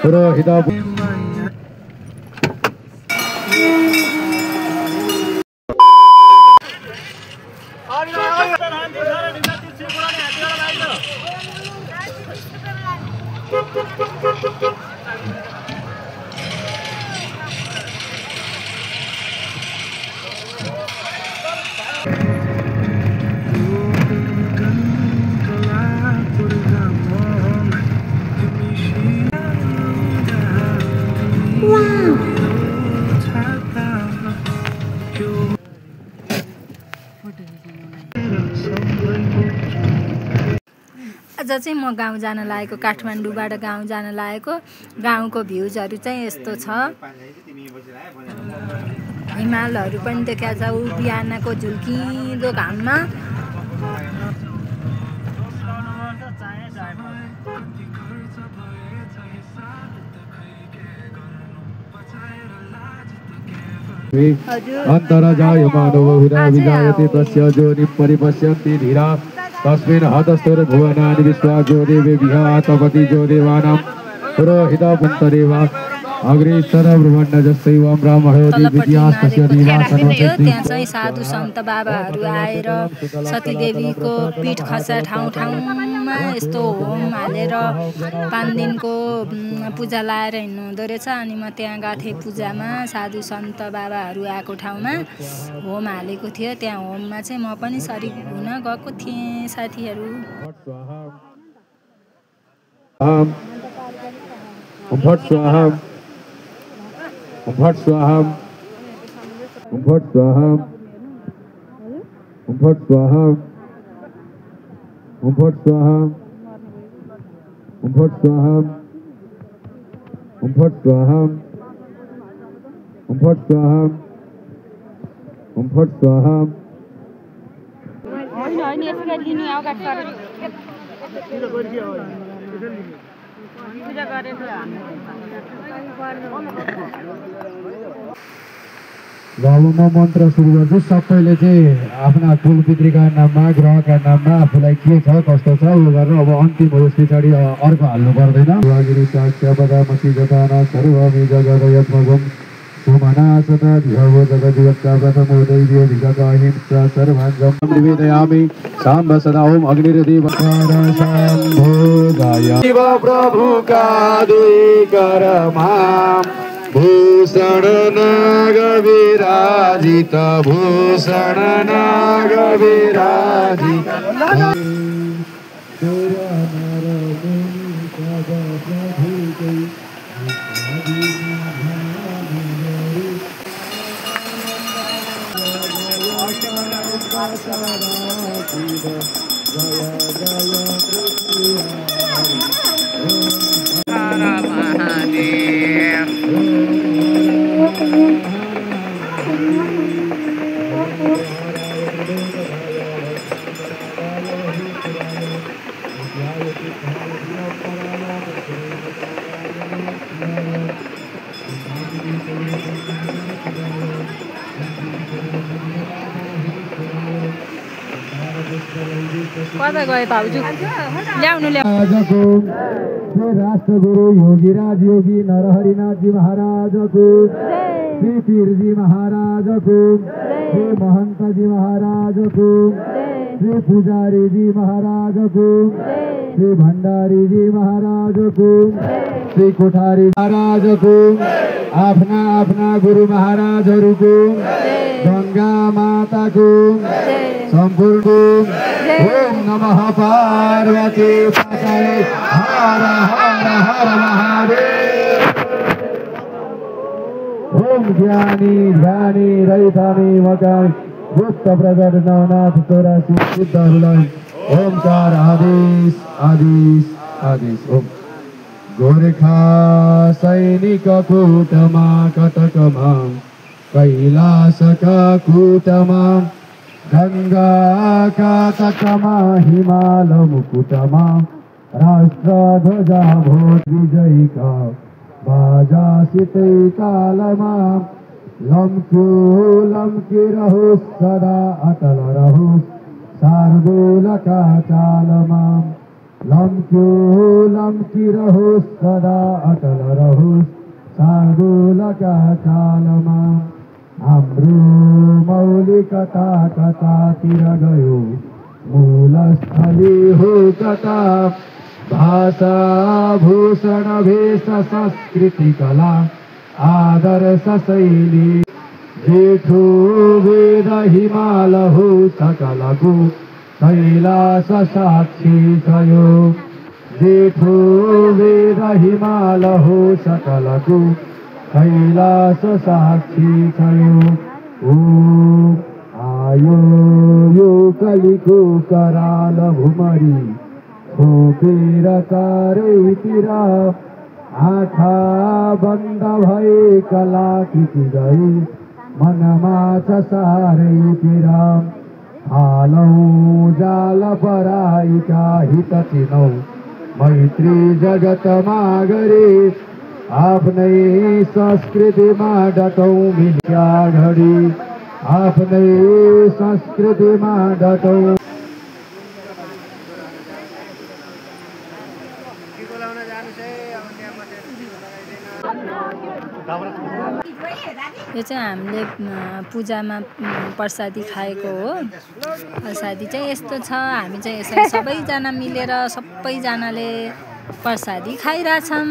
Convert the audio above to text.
पुरोहित आज चाहिँ म गाउँ जान लागेको काठमाडौँबाट गाउँ जान लागेको गाउँको भ्यूजहरू चाहिँ यस्तो छ हिमालहरू पनि देखाएको छ उ बिहानको झुल्किँदो घाममा अन्तरजायमानो बहुधा विजायते तस्य जोनि परिपश्यन्ति धीरा तस्मिन् हतस्थुर भुवनानि विश्वा जो देवेभ्यः आतपति जो देवानां पुरोहित पुन्तरेव अग्रेसर ब्रह्मण्ड जस्तैव ब्राह्मणोदि विद्यास्तस्य निवासनम् त्यहाँ चाहिँ साधु सन्त बाबाहरू आएर सतीदेवीको पीठ खसा ठाउँ ठाउँमा यस्तो होम हालेर 5 दिनको पूजा लाएर हिँड्नु हुँदो रहेछ अनि म त्यहाँ गएको थिएँ पूजामा साधु सन्त बाबाहरू आएको ठाउँमा होम हालेको थियो त्यहाँ होममा चाहिँ म पनि सरिक हुन गएको थिएँ साथीहरू भट स्वाहा भट स्वाहा भट स्वाहा भट स्वाहा भट स्वाहा भट स्वाहा भट स्वाहा भट स्वाहा भट स्वाहा गाउँमा मन्त्र सुरु गर्छु सबैले चाहिँ आफ्ना कुलपितृका नाममा ग्रहका नाममा आफूलाई के छ कस्तो छ यो गरेर अब अन्तिम हो यस पछाडि अर्को हाल्नु पर्दैन वागिरी साक्ष्य पदामसी जताना सर्वमी जगदयत्मगम सुमना सदा धियो जगदिवक्ता प्रथमोदय्यो विगतहिंसा सर्वाङ्गं निवेदयामि साम्ब सदा ओम अग्निर्देवकार शम्भोगाय शिव प्रभु का दुई कर माम भूषण नाग विराजित भूषण नाग विराजित कता गए भाउजू ल्याउनु राजको श्री राष्ट्रगुरु योगीराज योगी नरहरिनाथ जी महाराज को श्री पीरजी महाराज को श्री महंत जी महाराज को श्री पुजारी जी महाराज को श्री भंडारी जी महाराज को श्री कोठारी महाराज को आफ्ना आफ्ना गुरु महाराजहरूको गंगा माता को संपूर्ण ओम नमः पार्वती पतये हर हर हर महादेव ओम ज्ञानी ध्यानी रहितानी मकानी गुप्त प्रगट नवनाथ 84 सिद्धहरूलाई ओमकार आदेश आदेश आदेश ओम गोरखा सैनिक कूटमा कटकमा कैलासका कूटमा गंगा का तटमा हिमाल मुकुटमा राष्ट्र ध्वजा भोज विजयी का बाजा सितै कालमा लम्की रहो सदा अटल रहो शार्दूल का चालमा लम्क्यो लम्की रहोस् सदा अटल रहोस् शार्दूलका चालमा हाम्रो मौलिकता कतातिर गयो मूलस्थली हो कता भाषा भूषण भेष संस्कृति कला आदर्श शैली जेठो वेद हिमाल हो सकलको कैलास साक्षी भयो जेठो वेद हिमाल हो सकलको कैलास साक्षी भयो ओ आयो यो कलिको कराल भुमरी छोपेर चारैतिर आँखा बन्द भए कलाकृति गई मनमा छ सारैतिर हालौँ जाल पराइका हित चिनौ मैत्री जगतमा गरे आफ्नै संस्कृतिमा डटौँ मिल्या घडी आफ्नै संस्कृतिमा डटौँ यो चाहिँ हामीले पूजामा प्रसादी खाएको हो। प्रसादी चाहिँ यस्तो छ, हामी चाहिँ यसरी सबैजना मिलेर सबैजनाले प्रसादी खाइरहेछौँ।